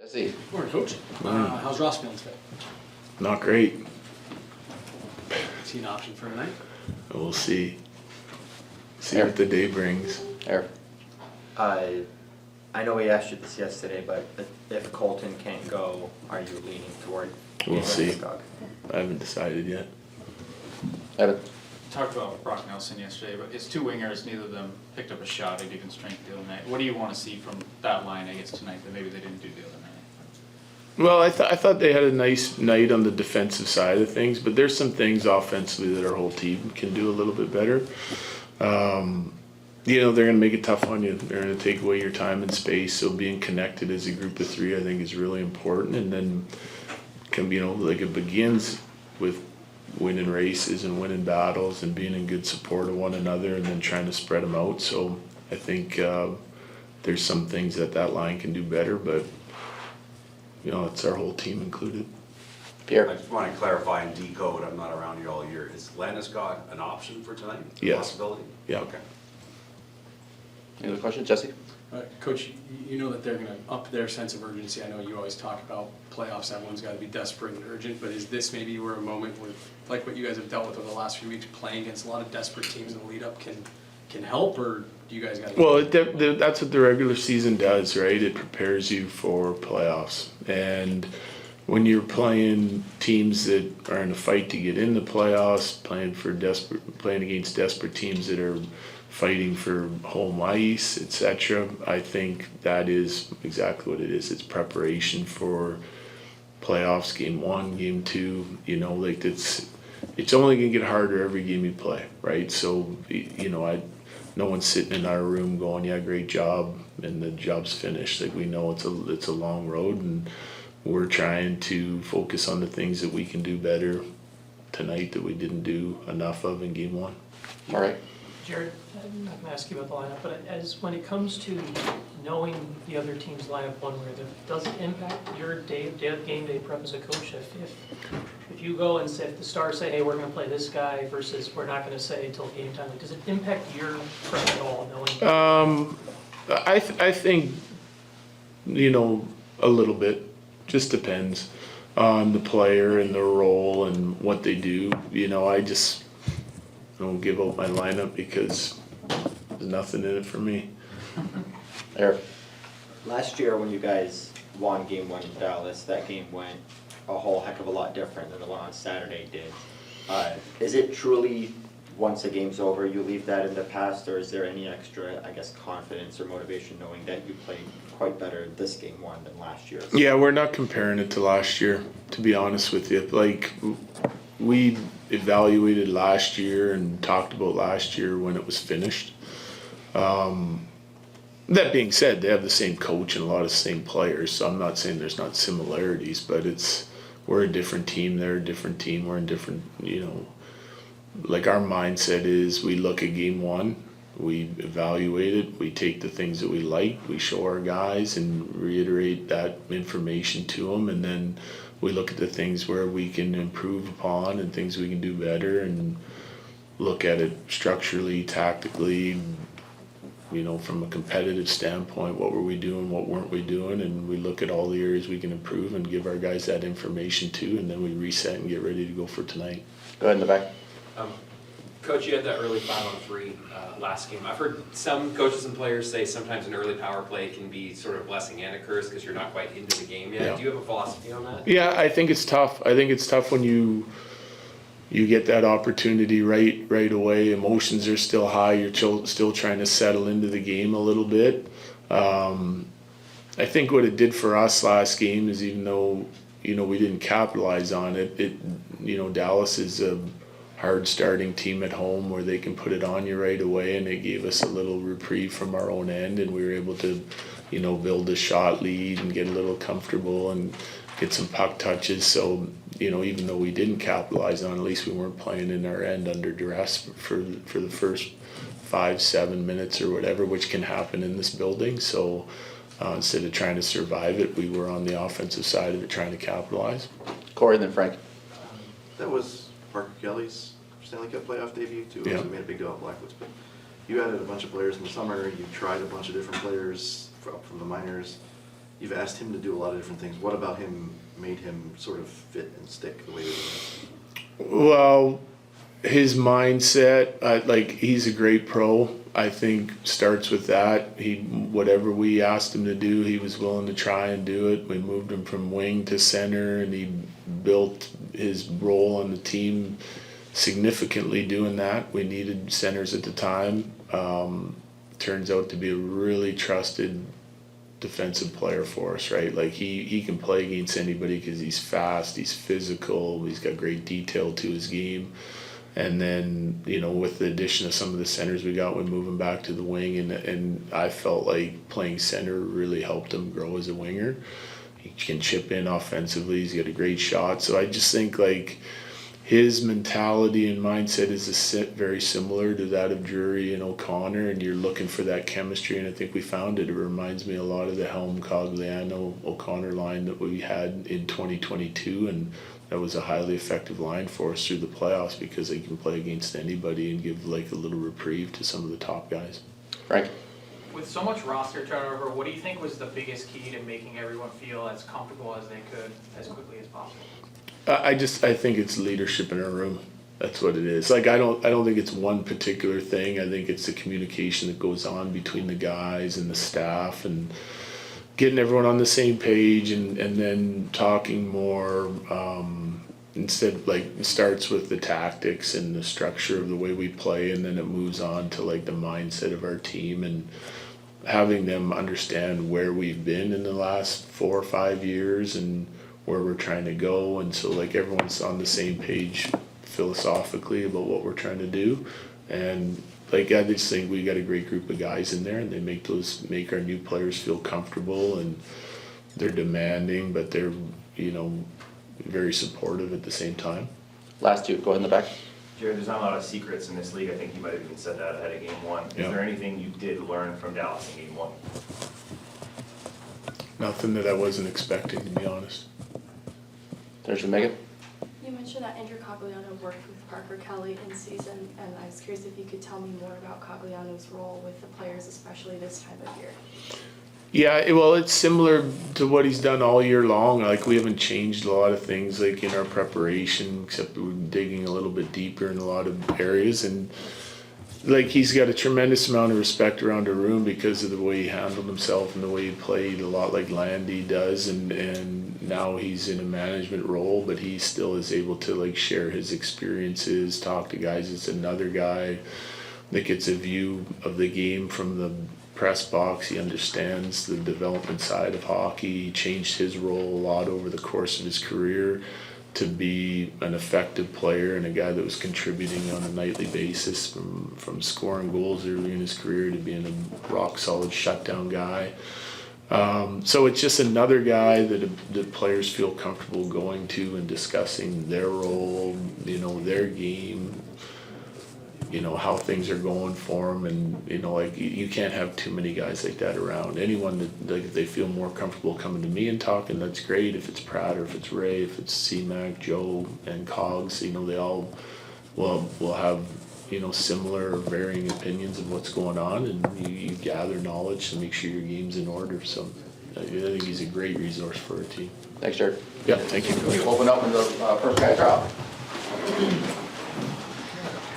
Jesse. Morning, Coach. How's Ross feeling today? Not great. Is he an option for tonight? We'll see. See what the day brings. Eric. I know we asked you this yesterday, but if Colton can't go, are you leaning toward? We'll see. Landeskog? I haven't decided yet. Evan. Talked about Brock Nelson yesterday, but his two wingers, neither of them picked up a shot at even strength the other night. What do you want to see from that line, I guess, tonight that maybe they didn't do the other night? Well, I thought they had a nice night on the defensive side of things, but there's some things offensively that our whole team can do a little bit better. They're going to make it tough on you. They're going to take away your time and space. So being connected as a group of three, I think, is really important. And then, it begins with winning races and winning battles and being in good support of one another, and then trying to spread them out. So I think there's some things that line can do better, but it's our whole team included. Pierre. I just want to clarify and decode, I'm not around here all year. Is Landeskog an option for tonight? Yes. Possibility? Yeah. Okay. Any other questions, Jesse? Coach, you know that they're going to up their sense of urgency. I know you always talk about playoffs, everyone's got to be desperate and urgent, but is this maybe where a moment with, like what you guys have dealt with over the last few weeks, playing against a lot of desperate teams in the lead up can help, or do you guys got to... Well, that's what the regular season does, right? It prepares you for playoffs. And when you're playing teams that are in a fight to get in the playoffs, playing against desperate teams that are fighting for home ice, etc., I think that is exactly what it is. It's preparation for playoffs, game 1, game 2. It's only going to get harder every game you play, right? So, no one's sitting in our room going, yeah, great job, and the job's finished. Like, we know it's a long road, and we're trying to focus on the things that we can do better tonight that we didn't do enough of in game 1. All right. Jared, I'm not gonna ask you about the lineup, but when it comes to knowing the other team's lineup one way or the other, does it impact your game day prep as a coach? If you go and say, if the Stars say, hey, we're gonna play this guy versus we're not gonna say until game time, does it impact your prep at all, knowing? I think, a little bit. Just depends on the player and their role and what they do. I just don't give out my lineup because there's nothing in it for me. Eric. Last year when you guys won game 1 in Dallas, that game went a whole heck of a lot different than the one on Saturday did. Is it truly, once the game's over, you leave that in the past, or is there any extra, confidence or motivation knowing that you played quite better this game 1 than last year? Yeah, we're not comparing it to last year, to be honest with you. Like, we evaluated last year and talked about last year when it was finished. That being said, they have the same coach and a lot of the same players, so I'm not saying there's not similarities, but we're a different team, they're a different team, we're in different, like our mindset is we look at game 1, we evaluate it, we take the things that we like, we show our guys and reiterate that information to them, and then we look at the things where we can improve upon and things we can do better, and look at it structurally, tactically, from a competitive standpoint, what were we doing, what weren't we doing, and we look at all the areas we can improve and give our guys that information too, and then we reset and get ready to go for tonight. Go ahead in the back. Coach, you had that early 5-on-3 last game. I've heard some coaches and players say sometimes an early power play can be sort of blessing and a curse because you're not quite into the game yet. Yeah. Do you have a philosophy on that? Yeah, I think it's tough. I think it's tough when you get that opportunity right away. Emotions are still high. You're still trying to settle into the game a little bit. I think what it did for us last game is, even though we didn't capitalize on it, Dallas is a hard starting team at home where they can put it on you right away, and it gave us a little reprieve from our own end, and we were able to build a shot lead and get a little comfortable and get some puck touches. So even though we didn't capitalize on it, at least we weren't playing in our end under duress for the first 5-7 minutes or whatever, which can happen in this building. So instead of trying to survive it, we were on the offensive side of it trying to capitalize. Corey and then Frank. That was Parker Kelly's Stanley Cup playoff debut too. Yeah. We made a big deal of Blackwoods, but you added a bunch of players in the summer. You tried a bunch of different players from the minors. You've asked him to do a lot of different things. What about him made him sort of fit and stick the way he is? Well, his mindset, like he's a great pro. I think starts with that. Whatever we asked him to do, he was willing to try and do it. We moved him from wing to center, and he built his role on the team significantly doing that. We needed centers at the time. Turns out to be a really trusted defensive player for us, right? Like he can play against anybody because he's fast, he's physical, he's got great detail to his game. And then, with the addition of some of the centers we got, we move him back to the wing, and I felt like playing center really helped him grow as a winger. He can chip in offensively, he's got a great shot. So I just think like his mentality and mindset is very similar to that of Drury and O'Connor, and you're looking for that chemistry, and I think we found it. It reminds me a lot of the Helm, Kagaliano, O'Connor line that we had in 2022, and that was a highly effective line for us through the playoffs because they can play against anybody and give like a little reprieve to some of the top guys. Frank? With so much roster turnover, what do you think was the biggest key to making everyone feel as comfortable as they could as quickly as possible? I think it's leadership in our room. That's what it is. Like I don't think it's one particular thing. I think it's the communication that goes on between the guys and the staff, and getting everyone on the same page, and then talking more. Instead, like it starts with the tactics and the structure of the way we play, and then it moves on to like the mindset of our team, and having them understand where we've been in the last 4 or 5 years and where we're trying to go. And so like everyone's on the same page philosophically about what we're trying to do. And like I just think we got a great group of guys in there, and they make our new players feel comfortable, and they're demanding, but they're very supportive at the same time. Last two, go ahead in the back. Jared, there's not a lot of secrets in this league. I think you might have even said that ahead of game one. Is Yeah. there anything you did learn from Dallas in game one? Nothing that I wasn't expecting, to be honest. There's your Megan. You mentioned that Andrew Kagaliano worked with Parker Kelly in season, and I was curious if you could tell me more about Kagaliano's role with the players, especially this time of year. Yeah, well, it's similar to what he's done all year long. Like we haven't changed a lot of things like in our preparation, except we're digging a little bit deeper in a lot of areas. And like he's got a tremendous amount of respect around the room because of the way he handled himself and the way he played, a lot like Landy does. And now he's in a management role, but he still is able to like share his experiences, talk to guys. It's another guy that gets a view of the game from the press box. He understands the development side of hockey. He changed his role a lot over the course of his career to be an effective player and a guy that was contributing on a nightly basis, from scoring goals early in his career to being a rock solid shutdown guy. So it's just another guy that players feel comfortable going to and discussing their role, their game, how things are going for them. And, like you can't have too many guys like that around. Anyone that like, they feel more comfortable coming to me and talking, that's great. If it's Pratt or if it's Ray, if it's C-Mac, Joe, and Cogs, they all will have, similar or varying opinions of what's going on, and you gather knowledge to make sure your game's in order. So I think he's a great resource for our team. Thanks, Jared. Yeah, thank you. Open up in the first guy drop.